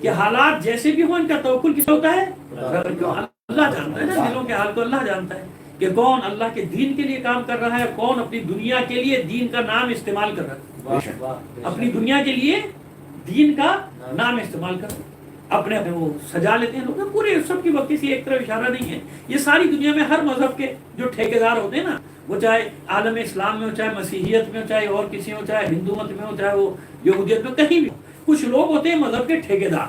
کہ حالات جیسے بھی ہوں ان کا توکل کس ہوتا ہے؟ اللہ جانتا ہے نا دلوں کے حال کو، اللہ جانتا ہے کہ کون اللہ کے دین کے لیے کام کر رہا ہے، کون اپنی دنیا کے لیے دین کا نام استعمال کر رہا ہے، اپنی دنیا کے لیے دین کا نام استعمال کر رہا ہے، اپنے اپنے وہ سجا لیتے ہیں لوگ، پورے سب کی وقت کسی ایک طرف اشارہ نہیں ہے. یہ ساری دنیا میں ہر مذہب کے جو ٹھیکیدار ہوتے ہیں نا، وہ چاہے عالم اسلام میں ہو، چاہے مسیحیت میں ہو، چاہے اور کسی ہو، چاہے ہندو مت میں ہو، چاہے وہ یہودیت میں، کہیں بھی کچھ لوگ ہوتے ہیں مذہب کے ٹھیکیدار،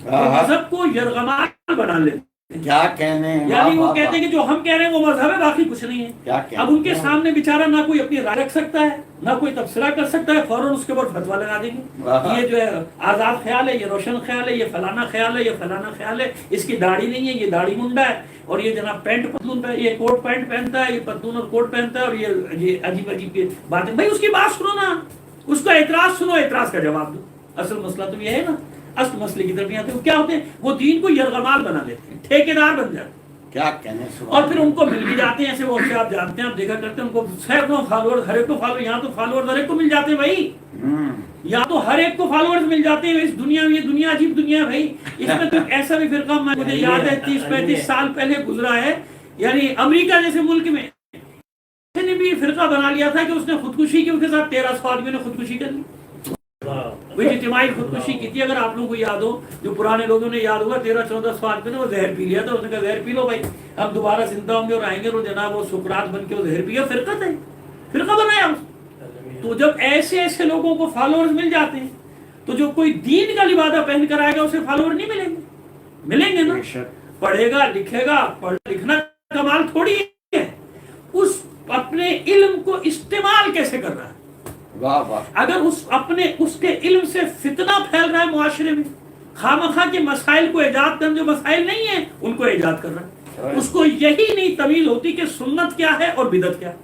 مذہب کو یرغمال بنا لیتے ہیں. کیا کہنے، یعنی وہ کہتے ہیں کہ جو ہم کہہ رہے ہیں وہ مذہب ہے، باقی کچھ نہیں ہے. اب ان کے سامنے بیچارہ نہ کوئی اپنی رائے رکھ سکتا ہے، نہ کوئی تبصرہ کر سکتا ہے، فوراً اس کے اوپر فتویٰ لگا دیں گے، یہ جو ہے آزاد خیال ہے، یہ روشن خیال ہے، یہ فلانا خیال ہے، یہ فلانا خیال ہے، اس کی داڑھی نہیں ہے، یہ داڑھی منڈا ہے، اور یہ جناب پینٹ پتلون پہ، یہ کوٹ پینٹ پہنتا ہے، یہ پتلون اور کوٹ پہنتا ہے، اور یہ عجیب عجیب کی باتیں. بھائی اس کی بات سنو نا، اس کا اعتراض سنو، اعتراض کا جواب دو. اصل مسئلہ تو یہ ہے نا، اصل مسئلے کی طرف نہیں آتے. وہ کیا ہوتے ہیں، وہ دین کو یرغمال بنا لیتے ہیں، ٹھیکیدار بن جاتے ہیں، کیا کہنے، اور پھر ان کو مل بھی جاتے ہیں ایسے وہ سے آپ جانتے ہیں، آپ دیکھا کرتے ہیں ان کو سینکڑوں فالوور، ہر ایک کو فالوور، یہاں تو فالوور ہر ایک کو مل جاتے ہیں بھائی، یہاں تو ہر ایک کو فالوورز مل جاتے ہیں. اس دنیا میں، یہ دنیا عجیب دنیا ہے بھائی. اس میں تو ایسا بھی فرقہ مجھے یاد ہے 30-35 سال پہلے گزرا ہے، یعنی امریکہ جیسے ملک میں اس نے بھی فرقہ بنا لیا تھا کہ اس نے خودکشی کی، اس کے ساتھ 1300 آدمیوں نے خودکشی کر لی، وہ اجتماعی خودکشی کی تھی. اگر آپ لوگوں کو یاد ہو، جو پرانے لوگوں نے یاد ہوگا، 1300-1400 آدمی نے وہ زہر پی لیا تھا. اس نے کہا زہر پی لو بھائی، ہم دوبارہ زندہ ہوں گے اور آئیں گے، اور جناب وہ سقراط بن کے وہ زہر پیا، فرقہ ہے، فرقہ بنایا اس. تو جب ایسے ایسے لوگوں کو فالوورز مل جاتے ہیں، تو جو کوئی دین کا لبادہ پہن کر آئے گا اسے فالوور نہیں ملیں گے؟ ملیں گے نا. پڑھے گا، لکھے گا، پڑھنا لکھنا کمال تھوڑی ہے، اس اپنے علم کو استعمال کیسے کر رہا ہے. اگر اس کے علم سے فتنہ پھیل رہا ہے معاشرے میں، خامخواہ کے مسائل کو ایجاد کرنے جو مسائل نہیں ہیں ان کو ایجاد کر رہا ہے، اس کو یہی نہیں تمیز ہوتی کہ سنت کیا ہے اور بدعت کیا ہے.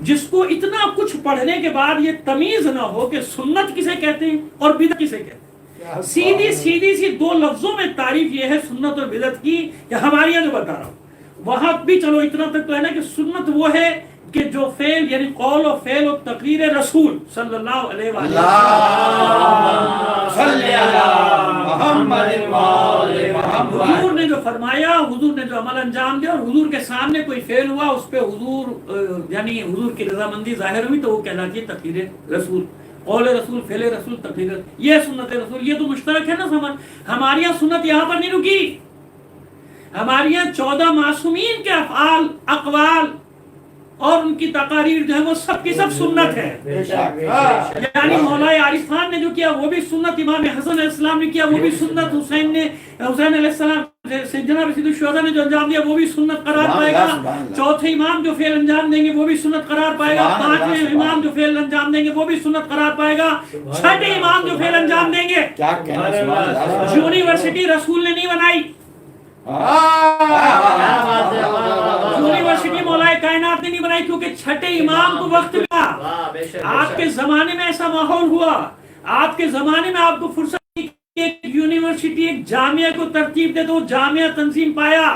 جس کو اتنا کچھ پڑھنے کے بعد یہ تمیز نہ ہو کہ سنت کسے کہتے ہیں اور بدعت کسے کہتے ہیں، سیدھی سی دو لفظوں میں تعریف یہ ہے سنت اور بدعت کی کہ ہمارے یہاں جو بتا رہا ہوں. وہاں بھی چلو اتنا تک تو ہے نا کہ سنت وہ ہے کہ جو فعل، یعنی قول و فعل و تقریر رسول صلی اللہ علیہ وسلم، حضور نے جو فرمایا، حضور نے جو عمل انجام دیا، اور حضور کے سامنے کوئی فعل ہوا، اس پہ حضور یعنی حضور کی رضامندی ظاہر ہوئی، تو وہ کہلاتی ہے تقریر رسول. قول رسول، فعل رسول، تقریر، یہ سنت رسول. یہ تو مشترک ہے نا سمجھ. ہمارے یہاں سنت یہاں پر نہیں رکی، ہمارے یہاں 14 معصومین کے افعال، اقوال اور ان کی تقاریر جو ہے وہ سب کی سب سنت ہے. یعنی مولا عارف خان نے جو کیا وہ بھی سنت، امام حسن علیہ السلام نے کیا وہ بھی سنت، حسین علیہ السلام جناب سید الشہداء نے جو انجام دیا وہ بھی سنت قرار پائے گا. چوتھے امام جو فعل انجام دیں گے وہ بھی سنت قرار پائے گا. پانچویں امام جو فعل انجام دیں گے وہ بھی سنت قرار پائے گا. چھٹے امام جو فعل انجام دیں گے، یونیورسٹی رسول نے نہیں بنائی، یونیورسٹی مولا کائنات نے نہیں بنائی، کیونکہ چھٹے امام کو وقت ملا. آپ کے زمانے میں ایسا ماحول ہوا، آپ کے زمانے میں آپ کو فرصت ایک یونیورسٹی، ایک جامعہ کو ترتیب دے تو جامعہ تنظیم پایا،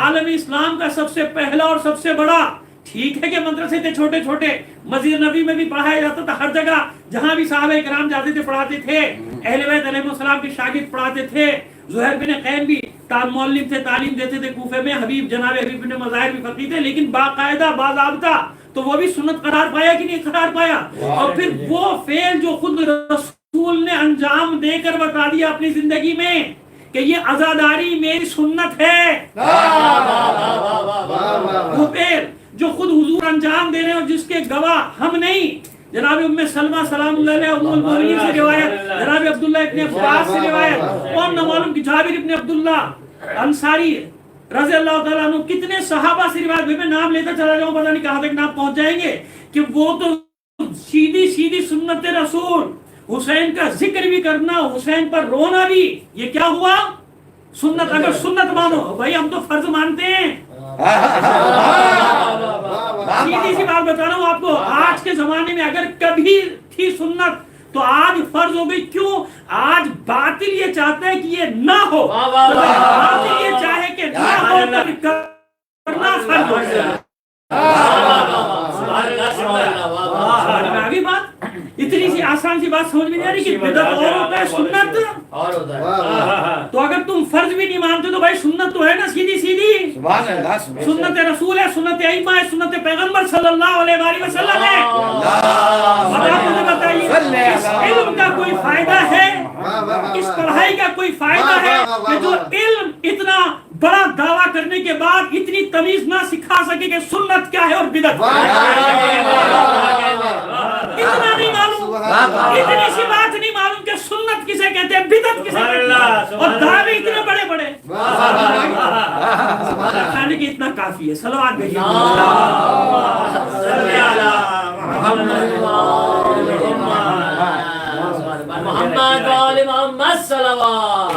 عالم اسلام کا سب سے پہلا اور سب سے بڑا. ٹھیک ہے کہ مدرسے تھے چھوٹے چھوٹے، مسجد نبی میں بھی پڑھایا جاتا تھا، ہر جگہ جہاں بھی صحابہ کرام جاتے تھے پڑھاتے تھے، اہل بیت علیہ السلام کے شاگرد پڑھاتے تھے. زہیر بن قین بھی معلم تھے، تعلیم دیتے تھے کوفے میں. جناب حبیب بن مظاہر بھی فقیہ تھے، لیکن باقاعدہ باضابطہ، تو وہ بھی سنت قرار پایا کہ نہیں قرار پایا. اور پھر وہ فعل جو خود رسول نے انجام دے کر بتا دیا اپنی زندگی میں کہ یہ عزاداری میری سنت ہے، وہ فعل جو خود حضور انجام دے رہے ہیں اور جس کے گواہ ہم نہیں. جناب ام سلمہ سلام اللہ علیہ ام المؤمنین سے روایت، جناب عبداللہ ابن عباس سے روایت، اور نہ معلوم کہ جابر ابن عبداللہ انصاری رضی اللہ تعالیٰ عنہ، کتنے صحابہ سے روایت. میں نام لیتا چلا جاؤں، پتہ نہیں کہاں تک نام پہنچ جائیں گے، کہ وہ تو سیدھی سنت رسول، حسین کا ذکر بھی کرنا، حسین پر رونا بھی، یہ کیا ہوا؟ سنت. اگر سنت مانو بھائی، ہم تو فرض مانتے ہیں. سیدھی سی بات بتا رہا ہوں آپ کو، آج کے زمانے میں اگر کبھی تھی سنت تو آج فرض ہو گئی. کیوں؟ آج باطل یہ چاہتا ہے کہ یہ نہ ہو، باطل یہ چاہے کہ نہ ہو تو کرنا فرض ہو گیا. آگے بات اتنی سی آسان آسان سی بات سمجھ میں نہیں آ رہی کہ بدعت اور ہوتا ہے سنت اور ہوتا ہے. تو اگر تم فرض بھی نہیں مانتے تو بھائی سنت تو ہے نا سیدھی سیدھی. سبحان اللہ. سنت رسول ہے, سنت ائمہ ہے, سنت پیغمبر صلی اللہ علیہ وآلہ وسلم ہے. مجھے بتائیے اس علم کا کوئی فائدہ ہے, اس پڑھائی کا کوئی فائدہ ہے کہ جو علم اتنا بڑا دعویٰ کرنے کے بعد اتنی تمیز نہ سکھا سکے کہ سنت کیا ہے اور بدعت کیا ہے. اتنا نہیں معلوم, اتنی سی بات نہیں معلوم کہ سنت کسے کہتے ہیں, بدعت کسے کہتے ہیں, اور دعوے اتنے بڑے بڑے. کھانے کے اتنا کافی ہے. صلوات بھیجیے محمد وآل محمد صلوات.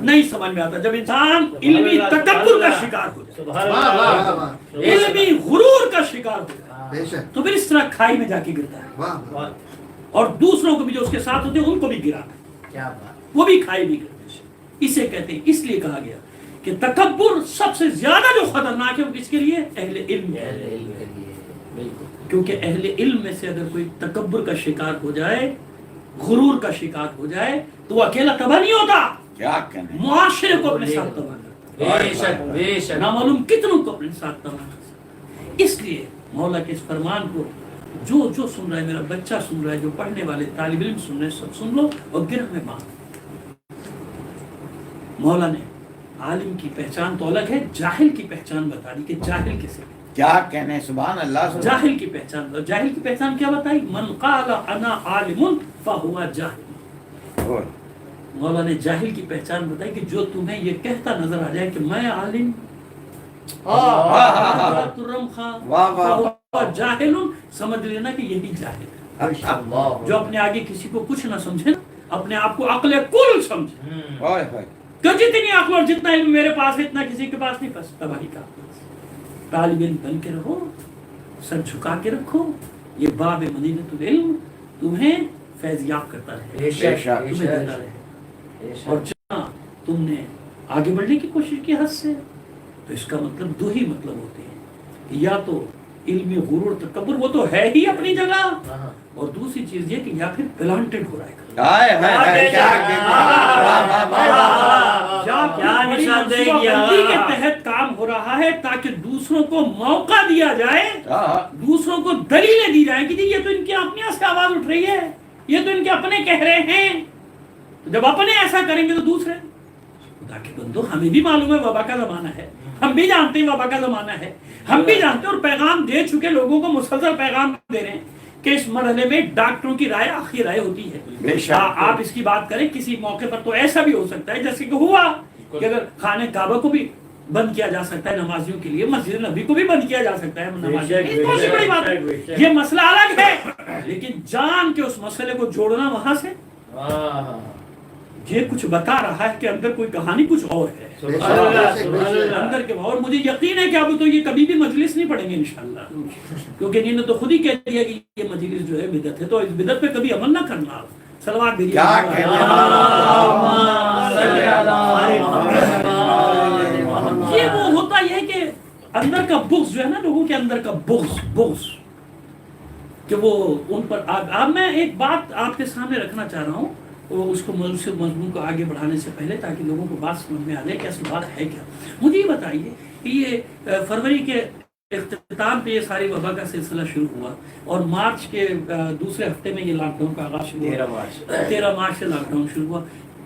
نہیں سمجھ میں آتا جب انسان علمی تکبر کا شکار ہو جائے, علمی غرور کا شکار ہو جائے, تو پھر اس طرح کھائی میں جا کے گرتا ہے, اور دوسروں کو بھی جو اس کے ساتھ ہوتے ہیں ان کو بھی گراتا ہے, وہ بھی کھائی بھی گرتے ہیں. اسے کہتے ہیں, اس لیے کہا گیا کہ تکبر سب سے زیادہ جو خطرناک ہے وہ کس کے لیے؟ اہل علم. کیونکہ اہل علم میں سے اگر کوئی تکبر کا شکار ہو جائے, غرور کا شکار ہو جائے, تو وہ اکیلا تباہ نہیں ہوتا, معاشرے کو اپنے ساتھ تباہ کرتا ہے, نامعلوم کتنوں کو اپنے ساتھ تباہ کرتا ہے. اس لیے مولا کے اس فرمان کو جو سن رہا ہے, میرا بچہ سن رہا ہے, جو پڑھنے والے طالب علم سن رہے ہیں, سب سن لو اور گرہ میں باندھ. مولا نے عالم کی پہچان تو الگ ہے, جاہل کی پہچان بتا دی کہ جاہل کسے کیا کہنے. سبحان اللہ. جاہل کی پہچان, جاہل کی پہچان کیا بتائی؟ من قال انا عالم فهو جاہل. مولا نے جاہل کی پہچان بتائی کہ جو تمہیں یہ کہتا نظر آ جائے کہ میں عالم, ترم خان جاہل, سمجھ لینا کہ یہی جاہل ہے. جو اپنے آگے کسی کو کچھ نہ سمجھے, اپنے آپ کو عقل کل سمجھے, کہ جتنی عقل اور جتنا علم میرے پاس ہے اتنا کسی کے پاس نہیں, بس تباہی کا. طالب علم بن کے رہو, سر جھکا کے رکھو, یہ باب مدینۃ العلم تمہیں فیض یاب کرتا رہے, تمہیں دیتا رہے. اور جہاں تم نے آگے بڑھنے کی کوشش کی حد سے, تو اس کا مطلب دو ہی مطلب ہوتے ہیں, یا تو علمی غرور تکبر وہ تو ہے ہی اپنی جگہ, اور دوسری چیز یہ کہ یا پھر پلانٹڈ ہو رہا ہے, کے تحت کام ہو رہا ہے تاکہ دوسروں کو موقع دیا جائے, دوسروں کو دلیلیں دی جائیں کہ جی یہ تو ان کی اپنے سے آواز اٹھ رہی ہے, یہ تو ان کے اپنے کہہ رہے ہیں. جب اپنے ایسا کریں گے تو دوسرے, خدا کے بندو ہمیں بھی معلوم ہے وبا کا زمانہ ہے, ہم بھی جانتے ہیں وبا کا زمانہ ہے, ہم بھی جانتے ہیں اور پیغام دے چکے, لوگوں کو مسلسل پیغام دے رہے ہیں کہ اس مرحلے میں ڈاکٹروں کی رائے آخری رائے ہوتی ہے. آپ اس کی بات کریں, کسی موقع پر تو ایسا بھی ہو سکتا ہے جیسے کہ ہوا کہ اگر خانہ کعبہ کو بھی بند کیا جا سکتا ہے نمازیوں کے لیے, مسجد نبی کو بھی بند کیا جا سکتا ہے نمازیوں کے لیے, بہت بڑی بات ہے, یہ مسئلہ الگ ہے. لیکن جان کے اس مسئلے کو جوڑنا وہاں سے, یہ کچھ بتا رہا ہے کہ اندر کوئی کہانی کچھ اور ہے, اندر کے. اور مجھے یقین ہے کہ اب تو یہ کبھی بھی مجلس نہیں پڑھیں گے انشاءاللہ, کیونکہ انہوں نے تو خود ہی کہہ دیا کہ یہ مجلس جو ہے بدعت ہے, تو اس بدعت پہ کبھی عمل نہ کرنا. صلوات بھیجیے. یہ وہ ہوتا ہے کہ اندر کا بغض جو ہے نا, لوگوں کے اندر کا بغض کہ وہ ان پر. اب میں ایک بات آپ کے سامنے رکھنا چاہ رہا ہوں, اس کو مضمون کو آگے بڑھانے سے پہلے, تاکہ لوگوں کو بات سمجھ میں آ جائے کہ اصل بات ہے کیا. مجھے یہ بتائیے کہ یہ فروری کے اختتام پہ یہ ساری وبا کا سلسلہ شروع ہوا, اور مارچ کے دوسرے ہفتے میں یہ لاک ڈاؤن کا آغاز شروع ہوا, 13 مارچ سے لاک ڈاؤن شروع ہوا.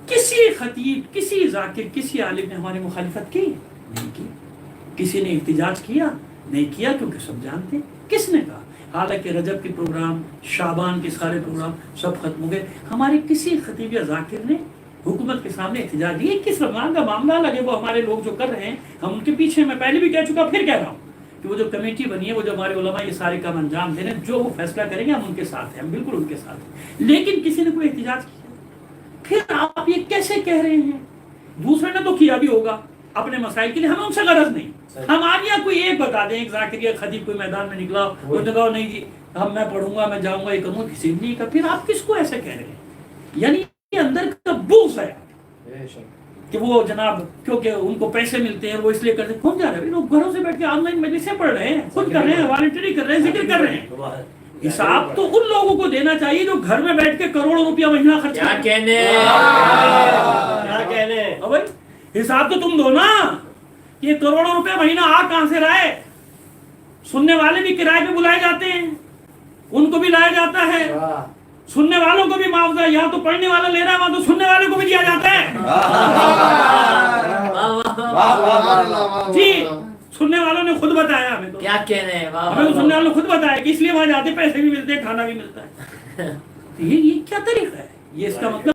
کسی خطیب, کسی ذاکر, کسی عالم نے ہماری مخالفت کی نہیں کی, کسی نے احتجاج کیا نہیں کیا, کیونکہ سب جانتے. کس نے کہا؟ حالانکہ رجب کے پروگرام, شعبان کے سارے پروگرام سب ختم ہو گئے, ہمارے کسی خطیب یا ذاکر نے حکومت کے سامنے احتجاج دیا. کس رمضان کا معاملہ لگے, وہ ہمارے لوگ جو کر رہے ہیں ہم ان کے پیچھے, میں پہلے بھی کہہ چکا پھر کہہ رہا ہوں کہ وہ جو کمیٹی بنی ہے, وہ جو ہمارے علماء یہ سارے کام انجام دے رہے ہیں, جو وہ فیصلہ کریں گے ہم ان کے ساتھ ہیں, ہم بالکل ان کے ساتھ ہیں. لیکن کسی نے کوئی احتجاج کیا, پھر آپ یہ کیسے کہہ رہے ہیں؟ دوسرے نے تو کیا بھی ہوگا اپنے مسائل کے لیے, ہمیں ان سے غرض نہیں. ہم آج یا کوئی ایک بتا دیں, ایک ذاکر یا خطیب کوئی میدان میں نکلا, وہ نے کہا نہیں جی ہم میں پڑھوں گا, میں جاؤں گا, یہ کروں گا, کسی نے نہیں کہا. پھر آپ کس کو ایسے کہہ رہے ہیں؟ یعنی اندر کا بغض ہے, کہ وہ جناب کیونکہ ان کو پیسے ملتے ہیں وہ اس لیے کرتے ہیں. کون جا رہے ہیں لوگ گھروں سے بیٹھ کے آن لائن مجلسیں پڑھ رہے ہیں, خود کر رہے ہیں, والنٹری کر رہے ہیں, ذکر کر رہے ہیں. حساب تو ان لوگوں کو دینا چاہیے جو گھر میں بیٹھ کے کروڑوں روپیہ مہینہ خرچ کیا کرتے ہیں. کہنے اب بھائی حساب تو تم دو نا کہ یہ کروڑوں روپے مہینہ آ کہاں سے رہا ہے. سننے والے بھی کرائے پہ بلائے جاتے ہیں, ان کو بھی لایا جاتا ہے, سننے والوں کو بھی معاوضہ یہاں تو پڑھنے والا لے رہا ہے وہاں تو سننے والے کو بھی دیا جاتا ہے. جی سننے والوں نے خود بتایا ہمیں تو, کیا کہنے ہمیں تو سننے والوں نے خود بتایا کہ اس لیے وہاں جاتے پیسے بھی ملتے ہیں, کھانا بھی ملتا ہے. یہ کیا طریقہ ہے, یہ اس کا مطلب